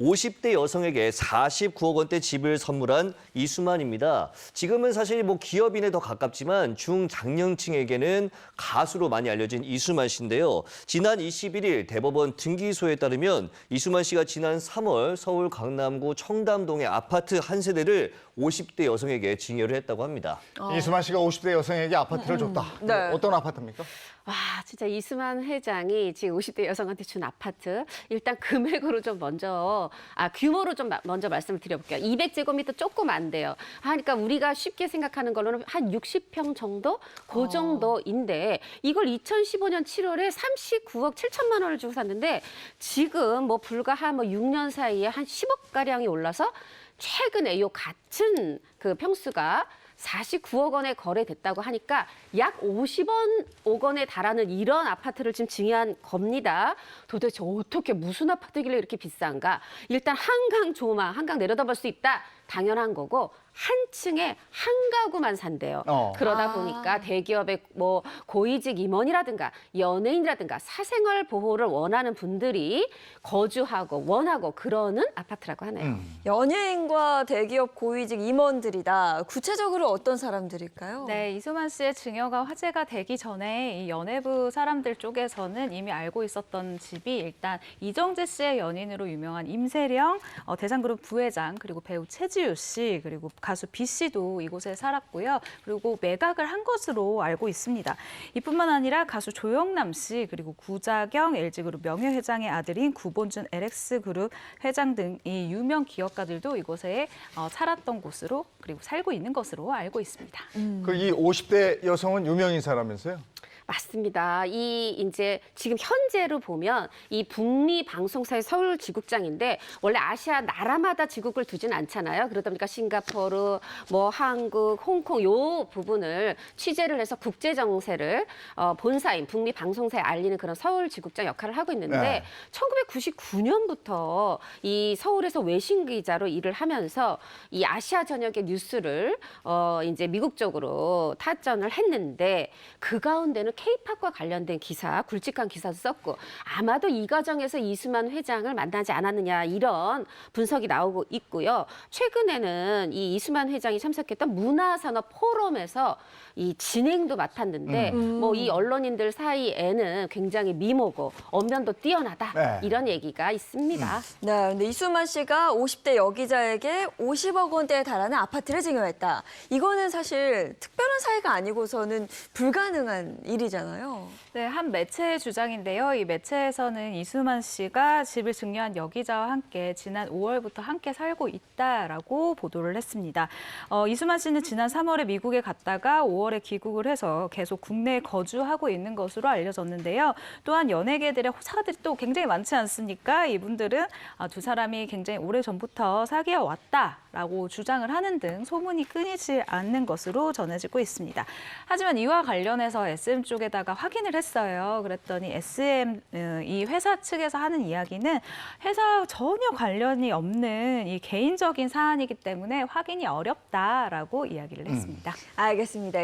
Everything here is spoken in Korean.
50대 여성에게 49억 원대 집을 선물한 이수만입니다. 지금은 사실 기업인에 더 가깝지만 중장년층에게는 가수로 많이 알려진 이수만 씨인데요. 지난 21일 대법원 등기소에 따르면 이수만 씨가 지난 3월 서울 강남구 청담동의 아파트 한 세대를 50대 여성에게 증여를 했다고 합니다. 이수만 씨가 50대 여성에게 아파트를 줬다. 네. 어떤 아파트입니까? 와, 진짜 이수만 회장이 지금 50대 여성한테 준 아파트. 일단 금액으로 좀 규모로 좀 먼저 말씀을 드려볼게요. 200제곱미터 조금 안 돼요. 그러니까 우리가 쉽게 생각하는 걸로는 한 60평 정도? 그 정도인데 이걸 2015년 7월에 39억 7천만 원을 주고 샀는데 지금 불과 한 6년 사이에 한 10억가량이 올라서 최근에 요 같은 그 평수가 49억 원에 거래됐다고 하니까 약 50억 원에 달하는 이런 아파트를 지금 증여한 겁니다. 도대체 어떻게 무슨 아파트길래 이렇게 비싼가? 일단 한강 조망, 한강 내려다볼 수 있다. 당연한 거고 한 층에 한 가구만 산대요. 그러다 보니까 대기업의 고위직 임원이라든가 연예인이라든가 사생활 보호를 원하는 분들이 거주하고 원하고 그러는 아파트라고 하네요. 연예인과 대기업 고위직 임원들이다. 구체적으로 어떤 사람들일까요? 네, 이수만 씨의 증여가 화제가 되기 전에 이 연예부 사람들 쪽에서는 이미 알고 있었던 집이 일단 이정재 씨의 연인으로 유명한 임세령 대장그룹 부회장 그리고 배우 최지우 씨 그리고 가수 B 씨도 이곳에 살았고요. 그리고 매각을 한 것으로 알고 있습니다. 이뿐만 아니라 가수 조영남 씨 그리고 구자경 LG그룹 명예회장의 아들인 구본준 LX그룹 회장 등 이 유명 기업가들도 이곳에 살았던 곳으로 그리고 살고 있는 것으로 알고 있습니다. 이 50대 여성은 유명인 사라면서요? 맞습니다. 이제 지금 현재로 보면 이 북미 방송사의 서울 지국장인데 원래 아시아 나라마다 지국을 두진 않잖아요. 그러다 보니까 싱가포르, 한국, 홍콩 요 부분을 취재를 해서 국제 정세를 본사인 북미 방송사에 알리는 그런 서울 지국장 역할을 하고 있는데 네. 1999년부터 이 서울에서 외신 기자로 일을 하면서 이 아시아 전역의 뉴스를 이제 미국 쪽으로 타전을 했는데 그 가운데는 K-팝과 관련된 기사, 굵직한 기사도 썼고 아마도 이 과정에서 이수만 회장을 만나지 않았느냐 이런 분석이 나오고 있고요. 최근에는 이 이수만 회장이 참석했던 문화산업 포럼에서 이 진행도 맡았는데 이 언론인들 사이에는 굉장히 미모고 언변도 뛰어나다 네. 이런 얘기가 있습니다. 네, 근데 이수만 씨가 50대 여기자에게 50억 원대에 달하는 아파트를 증여했다. 이거는 사실 특별한 사이가 아니고서는 불가능한 일이잖아요. 네, 한 매체의 주장인데요. 이 매체에서는 이수만 씨가 집을 증여한 여기자와 함께 지난 5월부터 함께 살고 있다라고 보도를 했습니다. 이수만 씨는 지난 3월에 미국에 갔다가 5월에 귀국을 해서 계속 국내에 거주하고 있는 것으로 알려졌는데요. 또한 연예계들의 호사들이 또 굉장히 많지 않습니까? 이분들은 두 사람이 굉장히 오래전부터 사귀어 왔다라고 주장을 하는 등 소문이 끊이지 않는 것으로 전해지고 있습니다. 하지만 이와 관련해서 SM 쪽에다가 확인을 했어요. 그랬더니 SM 이 회사 측에서 하는 이야기는 회사와 전혀 관련이 없는 이 개인적인 사안이기 때문에 확인이 어렵다라고 이야기를 했습니다. 알겠습니다.